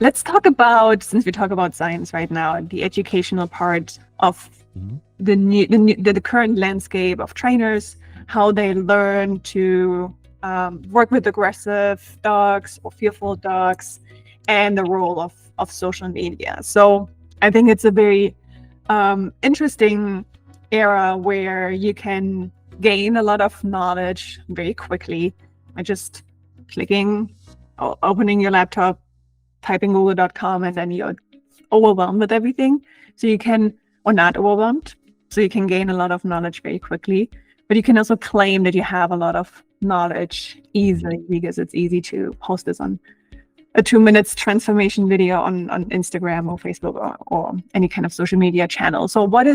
Let's talk about, since we talk about science right now, the educational part of the current landscape of trainers, how they learn to work with aggressive dogs or fearful dogs, and the role of social media. So I think it's a very interesting era where you can gain a lot of knowledge very quickly by just clicking, opening your laptop, typing google.com, and then you're overwhelmed with everything. So you can, or not overwhelmed, so you can gain a lot of knowledge very quickly. But you can also claim that you have a lot of knowledge easily because it's easy to post this on a 2 minutes transformation video on Instagram or Facebook or any kind of social media channel. So what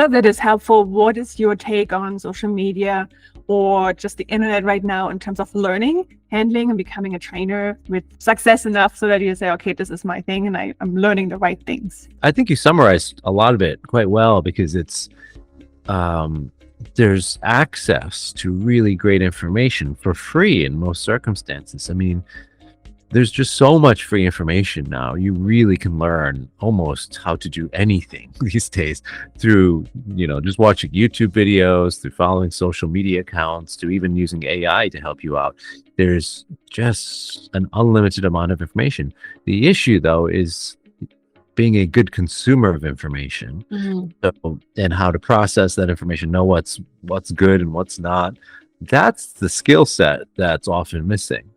of it is helpful? What is your take on social media or just the internet right now in terms of learning, handling, and becoming a trainer with success enough so that you say, okay, this is my thing and I'm learning the right things? I think you summarized a lot of it quite well, because it's there's access to really great information for free in most circumstances. I mean, there's just so much free information now. You really can learn almost how to do anything these days through, just watching YouTube videos, through following social media accounts, to even using AI to help you out. There's just an unlimited amount of information. The issue, though, is being a good consumer of information, and how to process that information, know what's good and what's not. That's the skill set that's often missing.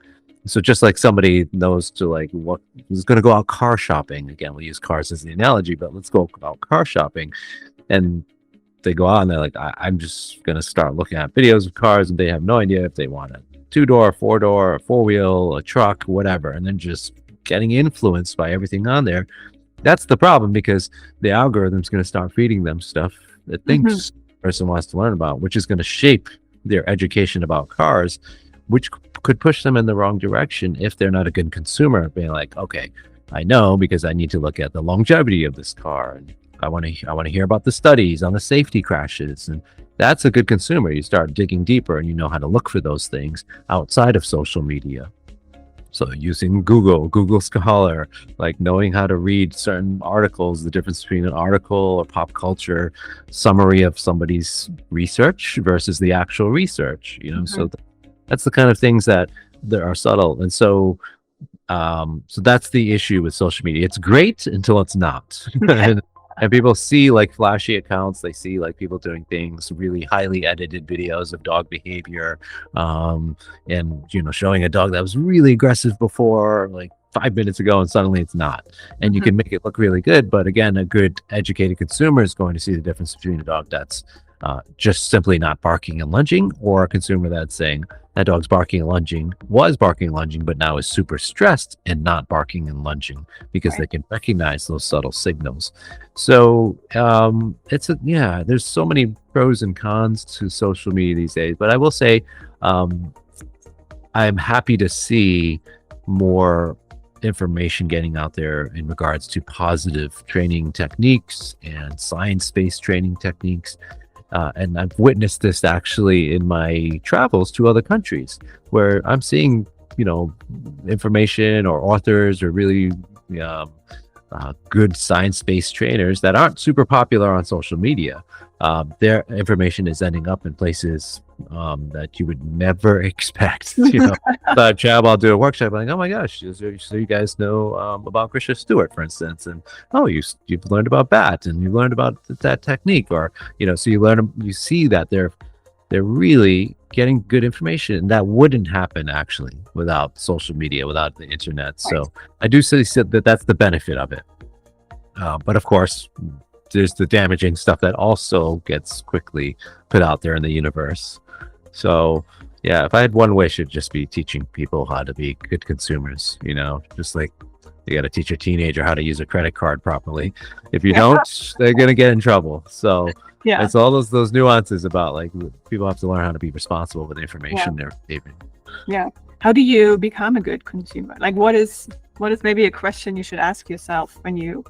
So just like somebody knows to what is going to go out car shopping, again, we'll use cars as the analogy, but let's go out car shopping, and they go out and they're like, I'm just going to start looking at videos of cars, and they have no idea if they want a 2-door, 4-door, a 4-wheel, a truck, whatever, and then just getting influenced by everything on there. That's the problem, because the algorithm's going to start feeding them stuff that thinks the person wants to learn about, which is going to shape their education about cars, which could push them in the wrong direction if they're not a good consumer, being like, okay, I know because I need to look at the longevity of this car, and I want to hear about the studies on the safety crashes. And that's a good consumer. You start digging deeper and you know how to look for those things outside of social media. So using Google Scholar, like knowing how to read certain articles, the difference between an article or pop culture summary of somebody's research versus the actual research, so that's the kind of things that are subtle. And so that's the issue with social media. It's great until it's not. And people see like flashy accounts. They see like people doing things, really highly edited videos of dog behavior, and showing a dog that was really aggressive before, like 5 minutes ago, and suddenly it's not. And you can make it look really good, but again, a good educated consumer is going to see the difference between a dog that's just simply not barking and lunging, or a consumer that's saying that dog's barking and lunging, but now is super stressed and not barking and lunging, because they can recognize those subtle signals. So there's so many pros and cons to social media these days, but I will say I'm happy to see more information getting out there in regards to positive training techniques and science-based training techniques. And I've witnessed this actually in my travels to other countries, where I'm seeing, information or authors or really good science-based trainers that aren't super popular on social media. Their information is ending up in places that you would never expect. So I travel, I'll do a workshop, like, oh my gosh, so you guys know about Krista Stewart, for instance, and you've learned about BAT, and you learned about that technique, or so you see that they're really getting good information that wouldn't happen actually without social media, without the internet. So I do say that that's the benefit of it, but of course there's the damaging stuff that also gets quickly put out there in the universe. So yeah, if I had one wish, it'd just be teaching people how to be good consumers. Just like you got to teach a teenager how to use a credit card properly. If you don't, they're gonna get in trouble. So it's all those nuances about like people have to learn how to be responsible with the information they're receiving. How do you become a good consumer? Like what is maybe a question you should ask yourself when you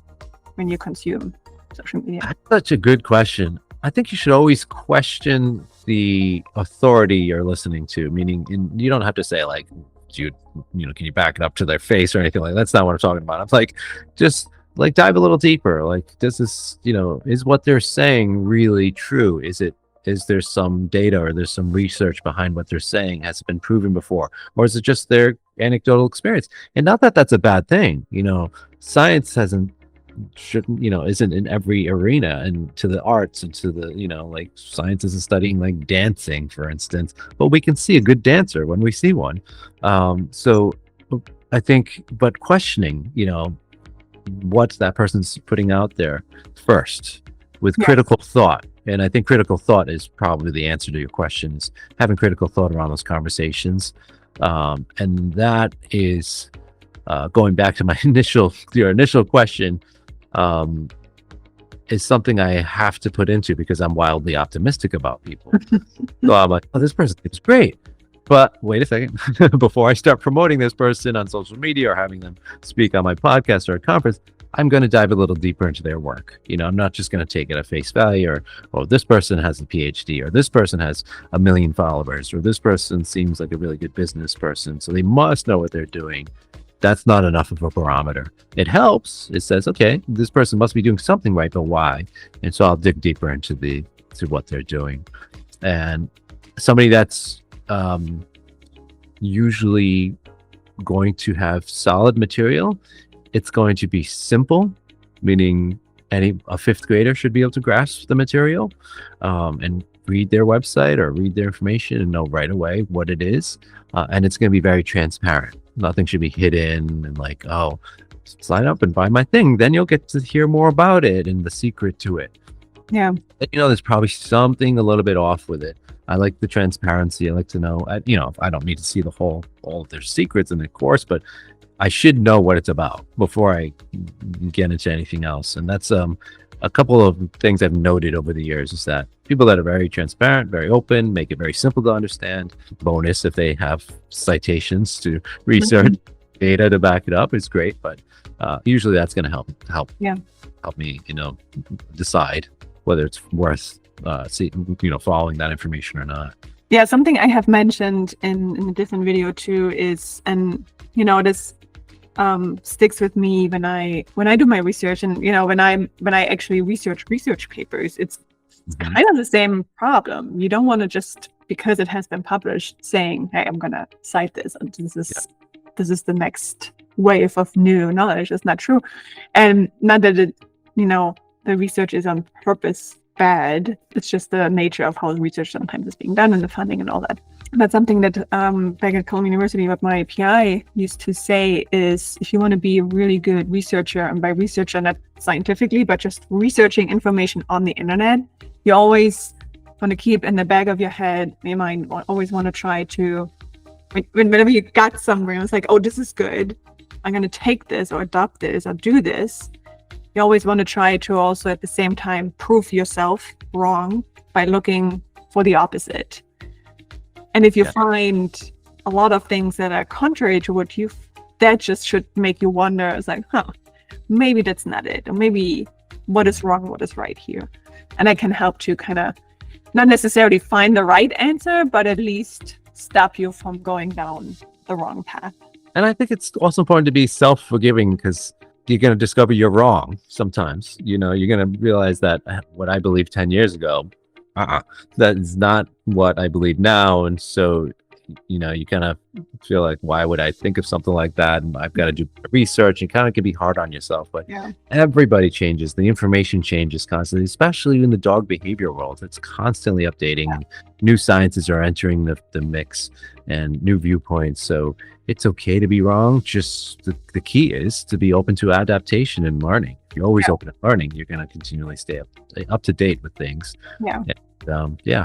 consume social media? That's such a good question. I think you should always question the authority you're listening to, meaning you don't have to say like can you back it up to their face or anything like that? That's not what I'm talking about. I'm like, just like dive a little deeper. Like, does this, is what they're saying really true? Is there some data or there's some research behind what they're saying? Has it been proven before? Or is it just their anecdotal experience? And not that that's a bad thing. Science isn't in every arena, and to the arts and to the, like science isn't studying like dancing, for instance, but we can see a good dancer when we see one. So I think, but questioning, what that person's putting out there first with critical thought. And I think critical thought is probably the answer to your question, is having critical thought around those conversations. And that is going back to your initial question, is something I have to put into because I'm wildly optimistic about people. So I'm like, oh, this person is great. But wait a second, before I start promoting this person on social media or having them speak on my podcast or a conference, I'm going to dive a little deeper into their work. I'm not just going to take it at face value, or, oh, this person has a PhD, or this person has 1 million followers, or this person seems like a really good business person, so they must know what they're doing. That's not enough of a barometer. It helps. It says, okay, this person must be doing something right, but why? And so I'll dig deeper into what they're doing. And somebody that's usually going to have solid material, it's going to be simple, meaning a fifth grader should be able to grasp the material and read their website or read their information and know right away what it is. And it's going to be very transparent. Nothing should be hidden and like, oh, sign up and buy my thing. Then you'll get to hear more about it and the secret to it. Yeah. And, there's probably something a little bit off with it. I like the transparency. I like to know, I don't need to see all of their secrets in the course, but I should know what it's about before I get into anything else. And that's a couple of things I've noted over the years, is that people that are very transparent, very open, make it very simple to understand. Bonus if they have citations to research data to back it up is great, but usually that's going to help me, decide whether it's worth following that information or not. Yeah, something I have mentioned in a different video too is, and this sticks with me when I do my research, and when I actually research papers, it's kind of the same problem. You don't want to just, because it has been published, saying, hey, I'm gonna cite this, and this is the next wave of new knowledge. It's not true. And not that the research is on purpose bad. It's just the nature of how research sometimes is being done and the funding and all that. That's something that back at Columbia University, what my PI used to say is, if you want to be a really good researcher, and by researcher not scientifically, but just researching information on the internet, you always want to keep in the back of your head, your mind, always want to try to, whenever you got somewhere, it's like, oh, this is good, I'm going to take this or adopt this or do this. You always want to try to also at the same time prove yourself wrong by looking for the opposite. And if you find a lot of things that are contrary to what that just should make you wonder, it's like, maybe that's not it. Or maybe what is wrong, what is right here. And I can help to kind of not necessarily find the right answer, but at least stop you from going down the wrong path. And I think it's also important to be self-forgiving, because you're going to discover you're wrong sometimes. You're going to realize that what I believed 10 years ago, that is not what I believe now. And so, you kind of feel like, why would I think of something like that? And I've got to do research, and kind of can be hard on yourself. But everybody changes. The information changes constantly, especially in the dog behavior world. It's constantly updating. And new sciences are entering the mix, and new viewpoints. So it's okay to be wrong. Just the key is to be open to adaptation and learning. If you're always open to learning, you're going to continually stay up to date with things. And,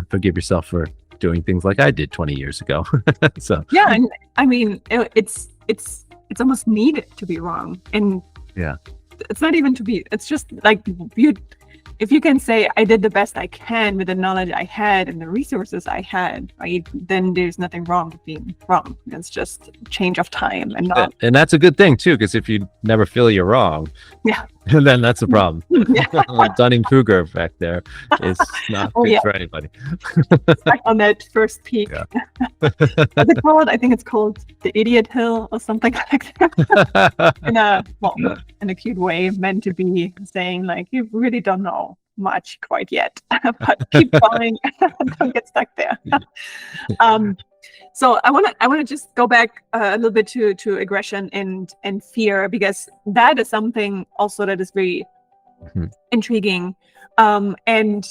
forgive yourself for doing things like I did 20 years ago. So and I mean, it's almost needed to be wrong. And it's not even to be, it's just like if you can say, I did the best I can with the knowledge I had and the resources I had, right, then there's nothing wrong with being wrong. It's just change of time and not. And that's a good thing too, because if you never feel you're wrong, yeah, then that's a problem. yeah. Dunning-Kruger effect there is not good for anybody. Back on that first peak. Yeah. What's it called? I think it's called the Idiot Hill or something like that. In a cute way, meant to be saying like, you really don't know much quite yet, but keep going. Don't get stuck there. So I want to just go back a little bit to aggression and fear, because that is something also that is very intriguing. And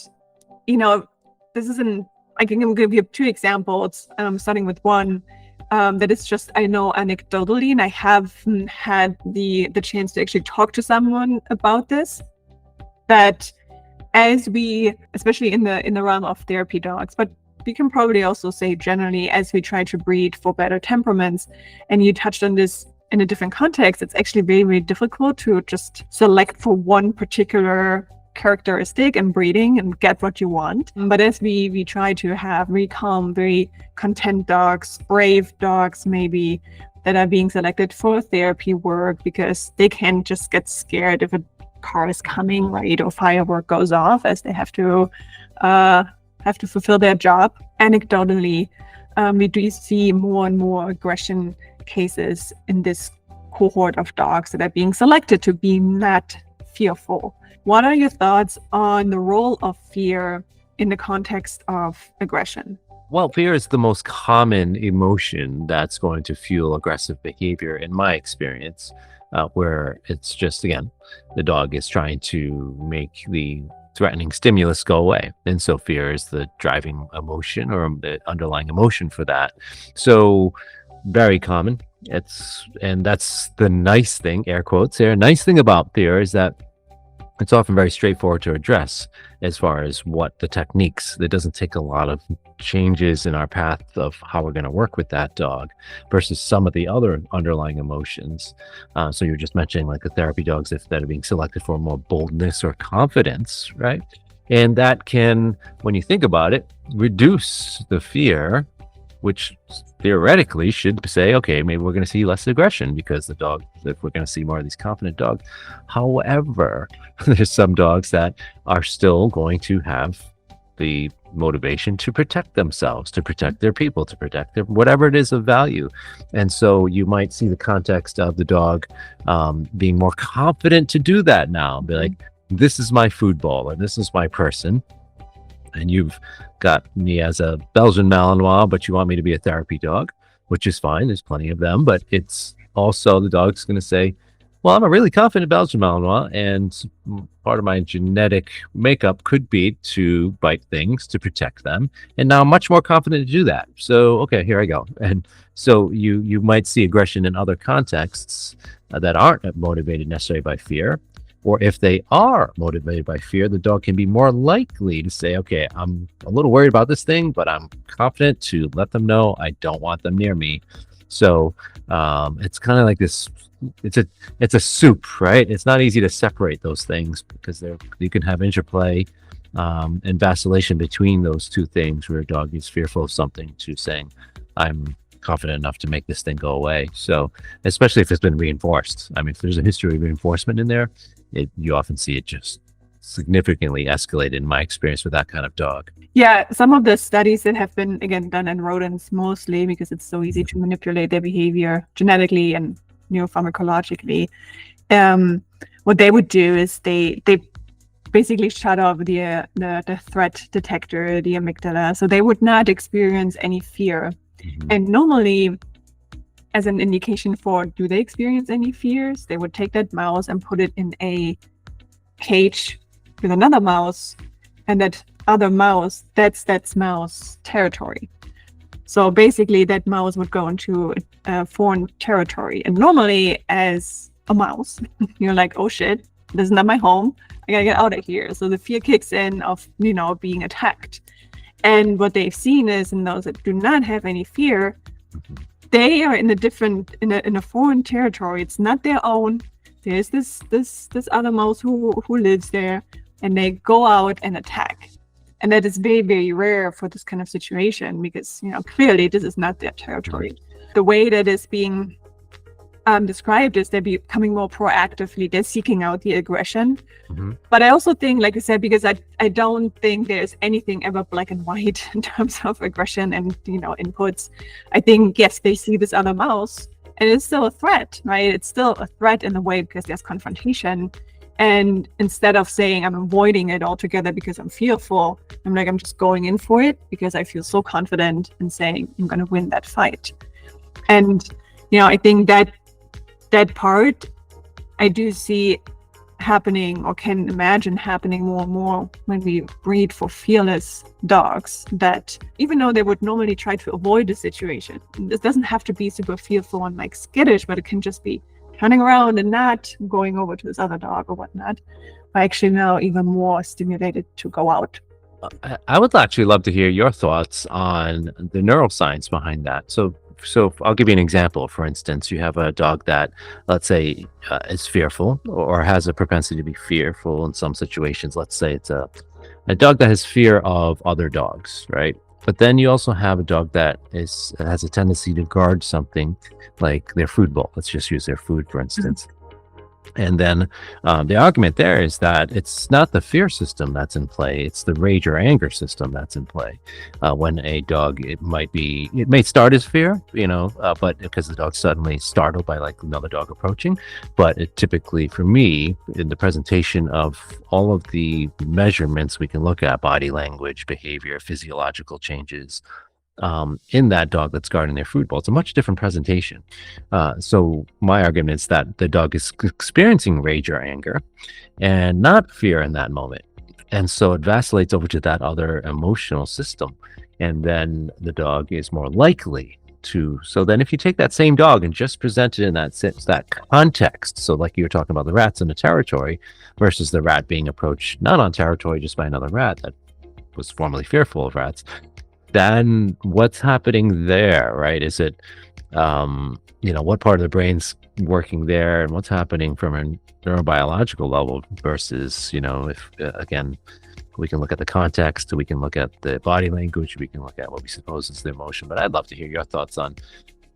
this is I can give you 2 examples, starting with one that is just, I know anecdotally, and I haven't had the chance to actually talk to someone about this, that as we, especially in the realm of therapy dogs, but we can probably also say generally, as we try to breed for better temperaments, and you touched on this in a different context, it's actually very, very difficult to just select for one particular characteristic in breeding and get what you want. But as we try to have very calm, very content dogs, brave dogs maybe, that are being selected for therapy work because they can't just get scared if a car is coming, right, or firework goes off, as they have to fulfill their job. Anecdotally, we do see more and more aggression cases in this cohort of dogs that are being selected to be not fearful. What are your thoughts on the role of fear in the context of aggression? Well, fear is the most common emotion that's going to fuel aggressive behavior, in my experience, where it's just, again, the dog is trying to make the threatening stimulus go away. And so fear is the driving emotion or the underlying emotion for that. So very common. And that's the nice thing, air quotes here. Nice thing about fear is that it's often very straightforward to address as far as what the techniques. It doesn't take a lot of changes in our path of how we're going to work with that dog versus some of the other underlying emotions. So you're just mentioning like the therapy dogs that are being selected for more boldness or confidence, right? And that can, when you think about it, reduce the fear, which theoretically should say, okay, maybe we're going to see less aggression because the dog, if we're going to see more of these confident dogs. However, there's some dogs that are still going to have the motivation to protect themselves, to protect their people, to protect their whatever it is of value. And so you might see the context of the dog being more confident to do that now. Be like, this is my food bowl and this is my person. And you've got me as a Belgian Malinois, but you want me to be a therapy dog, which is fine. There's plenty of them, but it's also the dog's going to say, well, I'm a really confident Belgian Malinois, and part of my genetic makeup could be to bite things to protect them. And now I'm much more confident to do that. So, okay, here I go. And so you might see aggression in other contexts that aren't motivated necessarily by fear. Or if they are motivated by fear, the dog can be more likely to say, okay, I'm a little worried about this thing, but I'm confident to let them know I don't want them near me. So it's kind of like this, it's a soup, right? It's not easy to separate those things because you can have interplay and vacillation between those two things where a dog is fearful of something to saying, I'm confident enough to make this thing go away. So especially if it's been reinforced. I mean, if there's a history of reinforcement in there, you often see it just significantly escalate in my experience with that kind of dog. Yeah, some of the studies that have been, again, done in rodents mostly because it's so easy to manipulate their behavior genetically and neuropharmacologically. What they would do is they basically shut off the threat detector, the amygdala, so they would not experience any fear. And normally, as an indication for do they experience any fears, they would take that mouse and put it in a cage with another mouse, and that other mouse, that's that mouse territory. So basically that mouse would go into a foreign territory. And normally as a mouse, you're like, oh shit, this is not my home. I gotta get out of here. So the fear kicks in of, being attacked. And what they've seen is in those that do not have any fear, they are in a foreign territory. It's not their own. There's this other mouse who lives there, and they go out and attack. And that is very, very rare for this kind of situation because, clearly this is not their territory. The way that is being described is they're becoming more proactively, they're seeking out the aggression. But I also think, like I said, because I don't think there's anything ever black and white in terms of aggression and, inputs. I think, yes, they see this other mouse and it's still a threat, right? It's still a threat in a way because there's confrontation. And instead of saying I'm avoiding it altogether because I'm fearful, I'm just going in for it because I feel so confident in saying I'm going to win that fight. And, I think that part I do see happening, or can imagine happening more and more when we breed for fearless dogs, that even though they would normally try to avoid the situation, this doesn't have to be super fearful and like skittish, but it can just be turning around and not going over to this other dog or whatnot, are actually now even more stimulated to go out. I would actually love to hear your thoughts on the neuroscience behind that. So I'll give you an example. For instance, you have a dog that, let's say, is fearful or has a propensity to be fearful in some situations. Let's say it's a dog that has fear of other dogs, right? But then you also have a dog that has a tendency to guard something like their food bowl. Let's just use their food, for instance. And then the argument there is that it's not the fear system that's in play, it's the rage or anger system that's in play. When a dog, it may start as fear, but because the dog's suddenly startled by like another dog approaching. But it typically, for me, in the presentation of all of the measurements we can look at, body language, behavior, physiological changes, in that dog that's guarding their food bowl, it's a much different presentation. So my argument is that the dog is experiencing rage or anger and not fear in that moment. And so it vacillates over to that other emotional system. And then the dog is more likely to. So then if you take that same dog and just present it in that context, so like you were talking about the rats in the territory versus the rat being approached not on territory, just by another rat that was formerly fearful of rats, then what's happening there, right? Is it, what part of the brain's working there, and what's happening from a neurobiological level versus, if, again, we can look at the context, we can look at the body language, we can look at what we suppose is the emotion. But I'd love to hear your thoughts on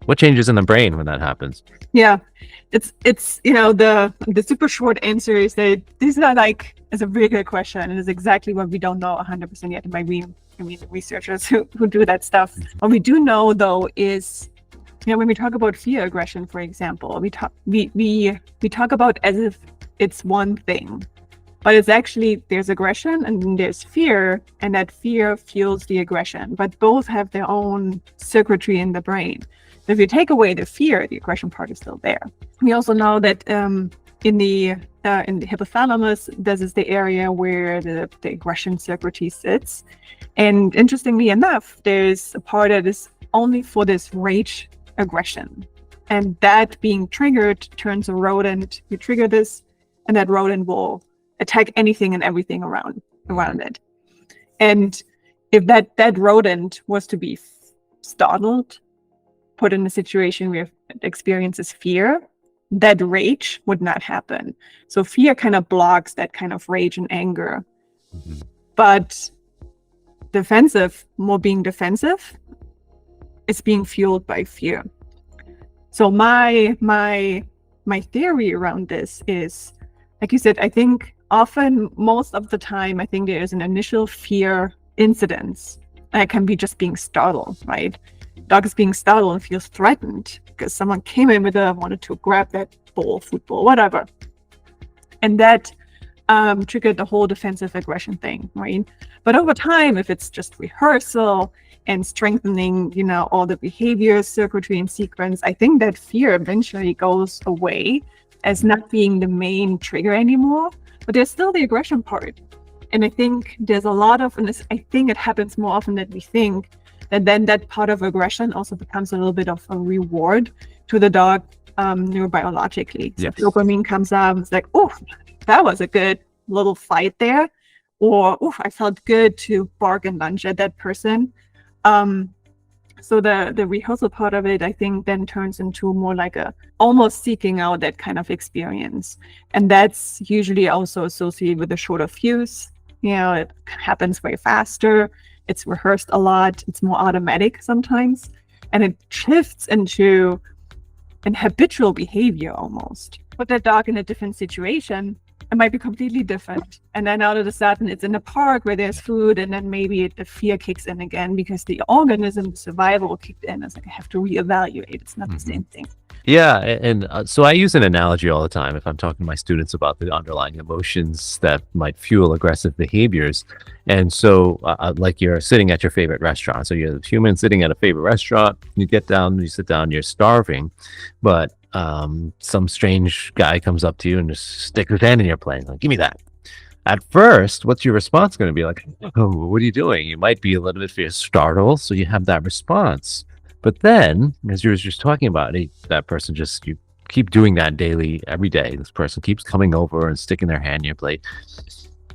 what changes in the brain when that happens. Yeah, it's the super short answer is that these are like, it's a really good question, and it's exactly what we don't know 100% yet. The researchers who do that stuff. What we do know though is, when we talk about fear aggression, for example, we talk about as if it's one thing, but it's actually, there's aggression and then there's fear, and that fear fuels the aggression, but both have their own circuitry in the brain. So if you take away the fear, the aggression part is still there. We also know that in the hypothalamus, this is the area where the aggression circuitry sits. And interestingly enough, there's a part that is only for this rage aggression. And that being triggered turns a rodent. You trigger this, and that rodent will attack anything and everything around it. And if that rodent was to be startled, put in a situation where it experiences fear, that rage would not happen. So fear kind of blocks that kind of rage and anger. But being defensive is being fueled by fear. So my theory around this is, like you said, I think often, most of the time, I think there is an initial fear incidence. That can be just being startled, right? Dog is being startled and feels threatened because someone came in wanted to grab that food bowl, whatever. And that triggered the whole defensive aggression thing, right? But over time, if it's just rehearsal and strengthening, all the behavior, circuitry, and sequence, I think that fear eventually goes away as not being the main trigger anymore. But there's still the aggression part. And I think there's a lot of, and I think it happens more often than we think, that then that part of aggression also becomes a little bit of a reward to the dog neurobiologically. So Yes. dopamine comes up, it's like, oh, that was a good little fight there. Or, oh, I felt good to bark and lunge at that person. So the rehearsal part of it, I think, then turns into more like a almost seeking out that kind of experience. And that's usually also associated with a shorter fuse. It happens way faster. It's rehearsed a lot. It's more automatic sometimes. And it shifts into an habitual behavior almost. Put that dog in a different situation, it might be completely different. And then all of a sudden it's in a park where there's food, and then maybe the fear kicks in again because the organism, the survival kicked in. It's like I have to reevaluate. It's not the same thing. Yeah, and so I use an analogy all the time if I'm talking to my students about the underlying emotions that might fuel aggressive behaviors. And so, like you're sitting at your favorite restaurant. So you're a human sitting at a favorite restaurant. You get down, you sit down, you're starving, but some strange guy comes up to you and just sticks his hand in your plate, like, give me that. At first, what's your response going to be? Like, oh, what are you doing? You might be a little bit startled, so you have that response. But then, as you were just talking about, that person you keep doing that daily, every day. This person keeps coming over and sticking their hand in your plate.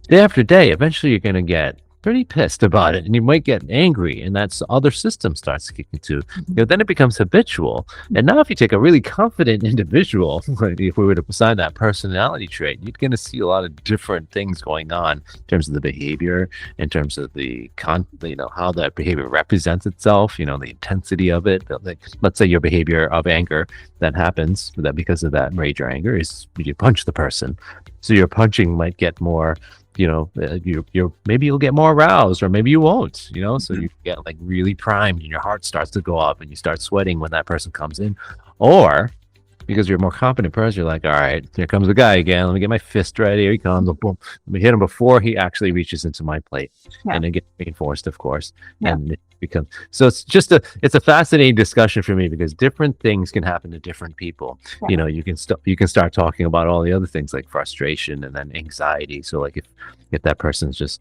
Day after day, eventually you're going to get pretty pissed about it, and you might get angry, and that's other system starts kicking too. Then it becomes habitual. And now if you take a really confident individual, if we were to assign that personality trait, you're going to see a lot of different things going on in terms of the behavior, in terms of the how that behavior represents itself, the intensity of it. Like, let's say your behavior of anger that happens that because of that rage or anger is you punch the person, so your punching might get more, maybe you'll get more aroused, or maybe you won't, so you get like really primed and your heart starts to go up and you start sweating when that person comes in. Or because you're a more confident person, you're like, all right, here comes the guy again. Let me get my fist ready. Here he comes. Boom. Let me hit him before he actually reaches into my plate. And it gets reinforced, of course. And it becomes, so it's just it's a fascinating discussion for me because different things can happen to different people. You can start talking about all the other things like frustration and then anxiety. So like if that person's just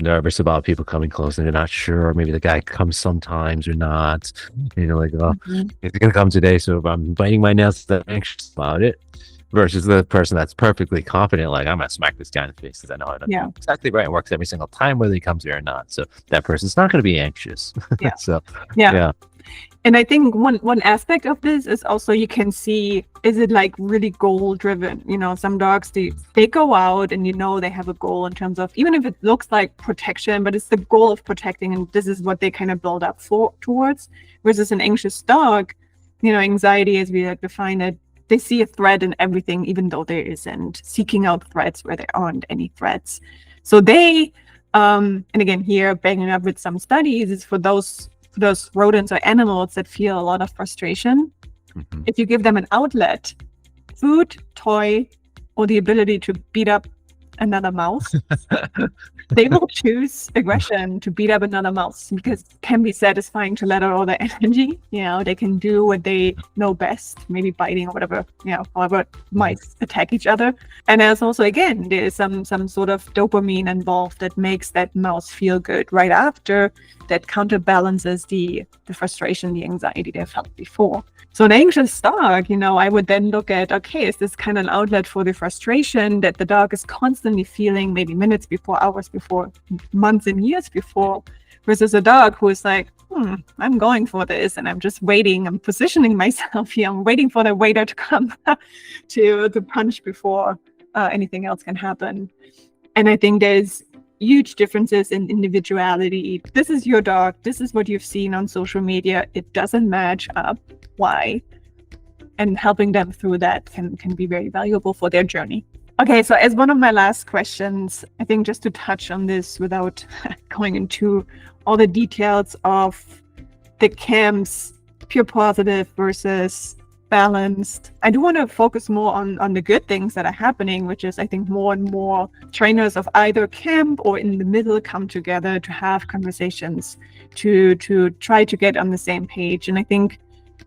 nervous about people coming close and they're not sure, maybe the guy comes sometimes or not, like, oh, is he gonna come today? So if I'm biting my nails, that anxious about it, versus the person that's perfectly confident, like, I'm gonna smack this guy in the face because I know how to do exactly right. It works every single time whether he comes here or not. So that person's not going to be anxious. So and I think one aspect of this is also you can see, is it like really goal driven? Some dogs, they go out and they have a goal in terms of, even if it looks like protection, but it's the goal of protecting, and this is what they kind of build up towards. Versus an anxious dog, anxiety, as we like define it, they see a threat in everything, even though there isn't, seeking out threats where there aren't any threats. So they, and again here, backing up with some studies, is for those rodents or animals that feel a lot of frustration. If you give them an outlet, food, toy, or the ability to beat up another mouse, they will choose aggression to beat up another mouse because it can be satisfying to let out all their energy. They can do what they know best, maybe biting or whatever, however mice attack each other. And there's also, again, there's some sort of dopamine involved that makes that mouse feel good right after, that counterbalances the frustration, the anxiety they felt before. So an anxious dog, I would then look at, okay, is this kind of an outlet for the frustration that the dog is constantly feeling, maybe minutes before, hours before, months and years before, versus a dog who is like, I'm going for this and I'm just waiting, I'm positioning myself here, I'm waiting for the waiter to come to punch before anything else can happen. And I think there's huge differences in individuality. This is your dog. This is what you've seen on social media. It doesn't match up. Why? And helping them through that can be very valuable for their journey. Okay, so as one of my last questions, I think just to touch on this without going into all the details of the camps, pure positive versus balanced, I do want to focus more on the good things that are happening, which is, I think, more and more trainers of either camp or in the middle come together to have conversations, to try to get on the same page. And I think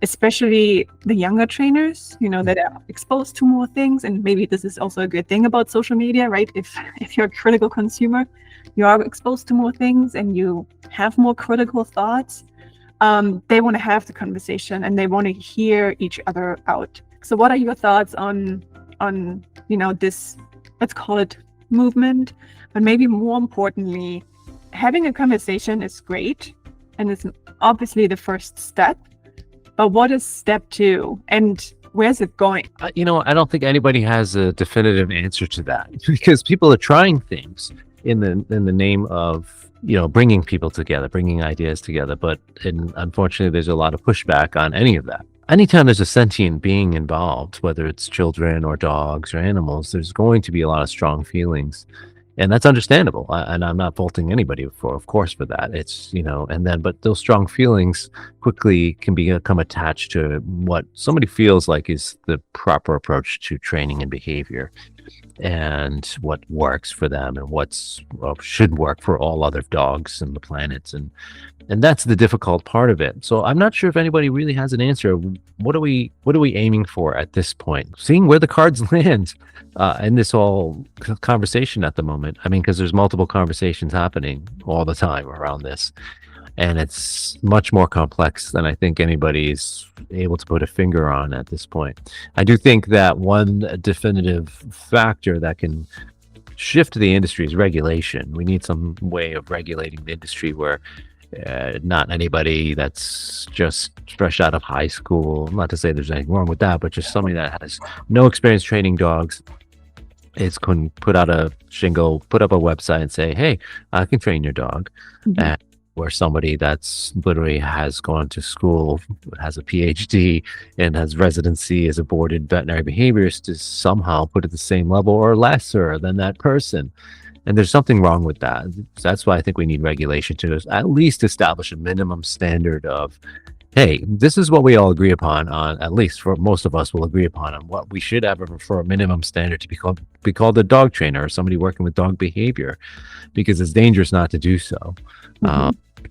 especially the younger trainers, that are exposed to more things, and maybe this is also a good thing about social media, right? If you're a critical consumer, you are exposed to more things and you have more critical thoughts. They want to have the conversation and they want to hear each other out. So what are your thoughts on this, let's call it movement, but maybe more importantly, having a conversation is great and it's obviously the first step. But what is step 2, and where's it going? I don't think anybody has a definitive answer to that because people are trying things in the name of bringing people together, bringing ideas together. But unfortunately, there's a lot of pushback on any of that. Anytime there's a sentient being involved, whether it's children or dogs or animals, there's going to be a lot of strong feelings. And that's understandable. And I'm not faulting anybody of course, for that. It's, but those strong feelings quickly can become attached to what somebody feels like is the proper approach to training and behavior, and what works for them, and should work for all other dogs on the planet. And that's the difficult part of it. So I'm not sure if anybody really has an answer. What are we aiming for at this point? Seeing where the cards land in this whole conversation at the moment. I mean, because there's multiple conversations happening all the time around this, and it's much more complex than I think anybody's able to put a finger on at this point. I do think that one definitive factor that can shift the industry is regulation. We need some way of regulating the industry where not anybody that's just fresh out of high school, not to say there's anything wrong with that, but just somebody that has no experience training dogs can put out a shingle, put up a website and say, hey, I can train your dog. And where somebody that's literally has gone to school, has a PhD, and has residency as a boarded veterinary behaviorist to somehow put at the same level or lesser than that person. And there's something wrong with that. That's why I think we need regulation to at least establish a minimum standard of, hey, this is what we all agree upon, at least for most of us will agree upon, on what we should have for a minimum standard to be called a dog trainer or somebody working with dog behavior, because it's dangerous not to do so.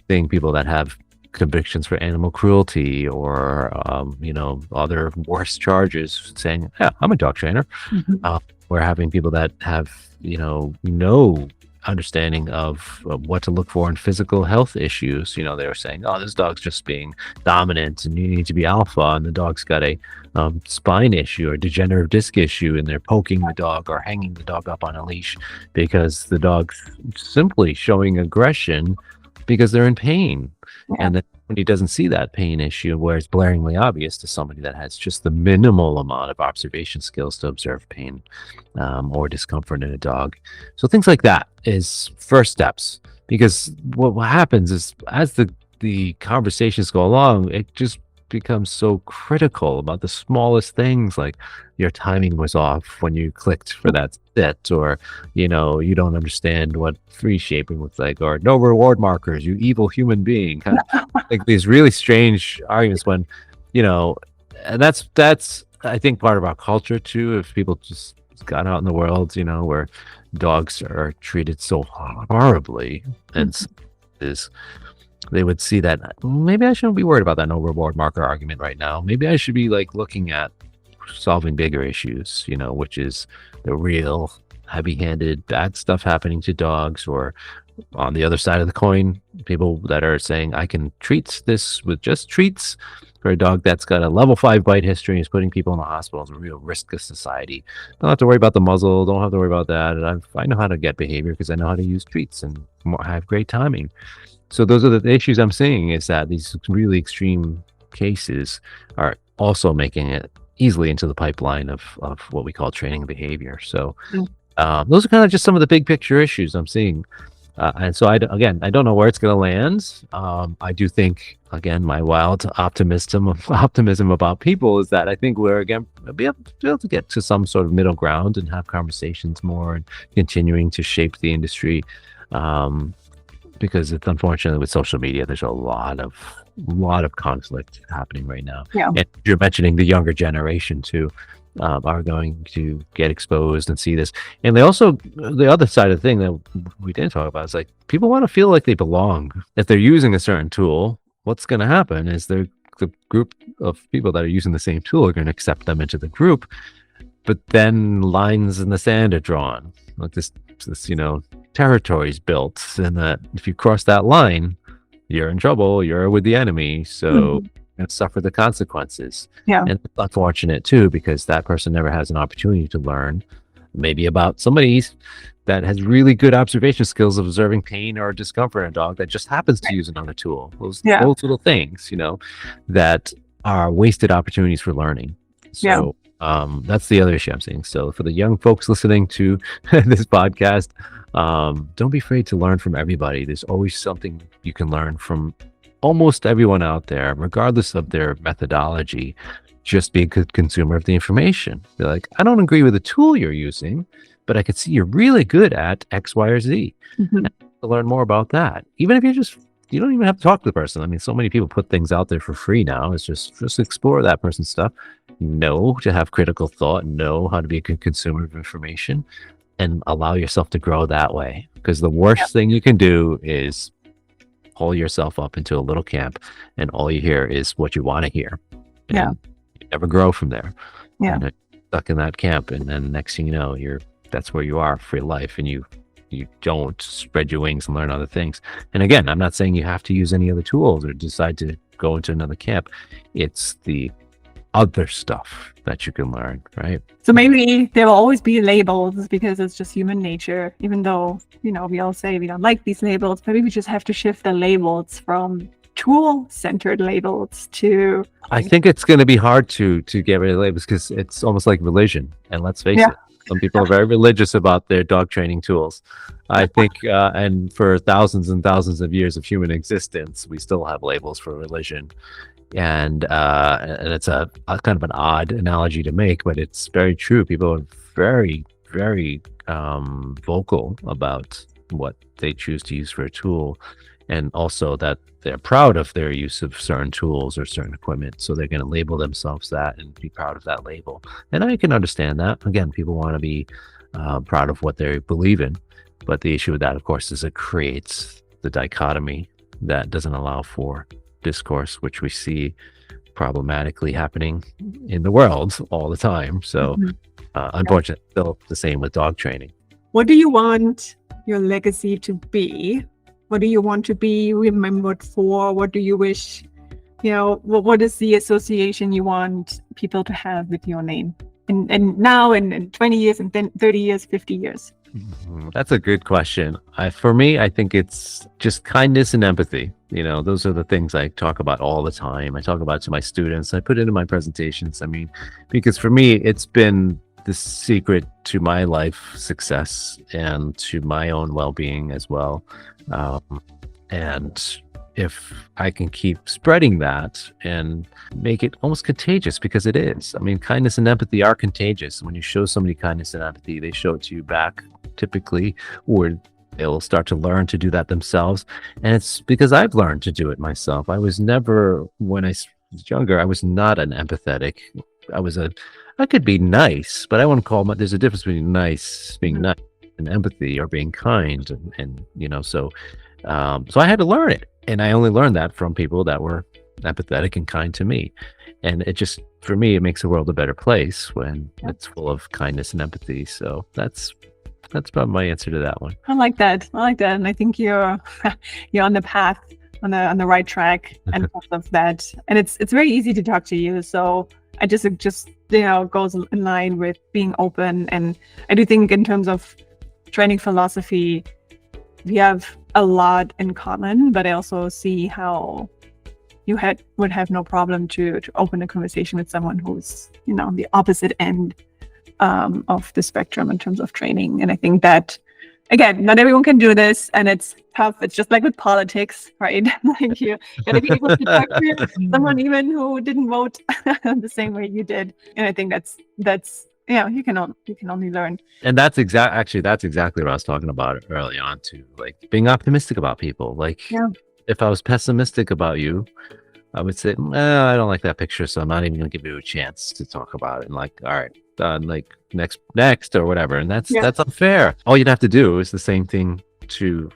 Seeing people that have convictions for animal cruelty or other worse charges saying, yeah, I'm a dog trainer. We're having people that have no understanding of what to look for in physical health issues. They were saying, oh, this dog's just being dominant and you need to be alpha, and the dog's got a spine issue or degenerative disc issue, and they're poking the dog or hanging the dog up on a leash because the dog's simply showing aggression because they're in pain. And then when he doesn't see that pain issue, where it's blaringly obvious to somebody that has just the minimal amount of observation skills to observe pain or discomfort in a dog. So things like that is first steps, because what happens is as the conversations go along, it just becomes so critical about the smallest things, like your timing was off when you clicked for that sit, or you don't understand what free shaping looks like, or no reward markers, you evil human being. Kind of like these really strange arguments when and that's I think part of our culture too. If people just got out in the world, where dogs are treated so horribly, and they would see that maybe I shouldn't be worried about that no reward marker argument right now. Maybe I should be looking at solving bigger issues, which is the real heavy-handed bad stuff happening to dogs. Or on the other side of the coin, people that are saying I can treat this with just treats for a dog that's got a level 5 bite history and is putting people in the hospital. It's a real risk to society. Don't have to worry about the muzzle. Don't have to worry about that. And I know how to get behavior because I know how to use treats and I have great timing. So those are the issues I'm seeing, is that these really extreme cases are also making it easily into the pipeline of what we call training and behavior. So those are kind of just some of the big picture issues I'm seeing. And so I don't know where it's going to land. I do think, again, my wild optimism about people is that I think we're again be able to get to some sort of middle ground and have conversations more and continuing to shape the industry. Because it's unfortunately with social media, there's a lot of conflict happening right now. Yeah. And you're mentioning the younger generation too, are going to get exposed and see this. And they also, the other side of the thing that we didn't talk about is people want to feel like they belong. If they're using a certain tool, what's going to happen is the group of people that are using the same tool are going to accept them into the group. But then lines in the sand are drawn, like this territories built, and that if you cross that line, you're in trouble, you're with the enemy, so you're going to suffer the consequences. And it's unfortunate too, because that person never has an opportunity to learn maybe about somebody's that has really good observation skills of observing pain or discomfort in a dog that just happens to use another tool. Those little things, that are wasted opportunities for learning. So that's the other issue I'm seeing. So for the young folks listening to this podcast, don't be afraid to learn from everybody. There's always something you can learn from almost everyone out there, regardless of their methodology. Just be a good consumer of the information. Be like, I don't agree with the tool you're using, but I can see you're really good at X, Y, or Z. Mm-hmm. To learn more about that. Even if you don't even have to talk to the person. I mean, so many people put things out there for free now. It's just explore that person's stuff. Know to have critical thought, know how to be a good consumer of information, and allow yourself to grow that way. Because the worst thing you can do is pull yourself up into a little camp and all you hear is what you want to hear. And you never grow from there. Yeah. And you're stuck in that camp, and then next thing you know, that's where you are for your life, and you don't spread your wings and learn other things. And again, I'm not saying you have to use any other tools or decide to go into another camp. It's the other stuff that you can learn, right? So maybe there will always be labels because it's just human nature, even though, we all say we don't like these labels. Maybe we just have to shift the labels from tool-centered labels to... I think it's going to be hard to get rid of labels because it's almost like religion. And let's face it, some people are very religious about their dog training tools. I think, and for thousands and thousands of years of human existence, we still have labels for religion. And it's a kind of an odd analogy to make, but it's very true. People are very, very vocal about what they choose to use for a tool, and also that they're proud of their use of certain tools or certain equipment. So they're going to label themselves that and be proud of that label. And I can understand that. Again, people want to be proud of what they believe in. But the issue with that, of course, is it creates the dichotomy that doesn't allow for discourse, which we see problematically happening in the world all the time. So unfortunately, still the same with dog training. What do you want your legacy to be? What do you want to be remembered for? What do you wish, what is the association you want people to have with your name? And now in 20 years and then 30 years, 50 years? That's a good question. For me, I think it's just kindness and empathy. Those are the things I talk about all the time. I talk about it to my students. I put it in my presentations. I mean, because for me, it's been the secret to my life success and to my own well-being as well. And if I can keep spreading that and make it almost contagious, because it is. I mean, kindness and empathy are contagious. When you show somebody kindness and empathy, they show it to you back typically, or they'll start to learn to do that themselves. And it's because I've learned to do it myself. I was never, when I was younger, I was not an empathetic. I could be nice, but I wouldn't call there's a difference between being nice and empathy or being kind. And so I had to learn it. And I only learned that from people that were empathetic and kind to me. And it just, for me, it makes the world a better place when it's full of kindness and empathy. So that's probably my answer to that one. I like that. And I think you're on the path, on the right track and all of that. And it's very easy to talk to you. So I just goes in line with being open. And I do think in terms of training philosophy, we have a lot in common, but I also see how you would have no problem to open a conversation with someone who's, on the opposite end of the spectrum in terms of training. And I think that, again, not everyone can do this, and it's tough. It's just like with politics, right? Like you gotta be able to talk to someone even who didn't vote the same way you did. And I think that's you can only learn. And that's exactly what I was talking about early on too. Like being optimistic about people. Like if I was pessimistic about you, I would say, I don't like that picture, so I'm not even gonna give you a chance to talk about it. And like, all right, done, like next or whatever. And that's unfair. All you'd have to do is the same thing to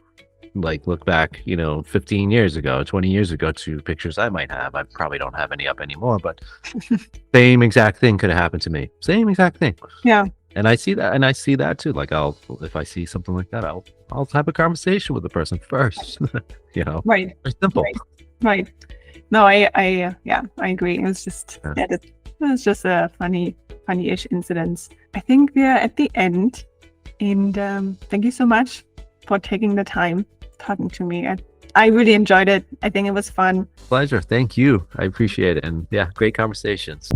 like look back, 15 years ago, 20 years ago to pictures I might have. I probably don't have any up anymore, but same exact thing could have happened to me. Same exact thing. Yeah. And I see that too. Like if I see something like that, I'll have a conversation with the person first. Right. It's simple. Right. No, I agree. It was just it was just a funny-ish incident. I think we're at the end And thank you so much for taking the time talking to me. I really enjoyed it. I think it was fun. Pleasure. Thank you. I appreciate it. And yeah, great conversations.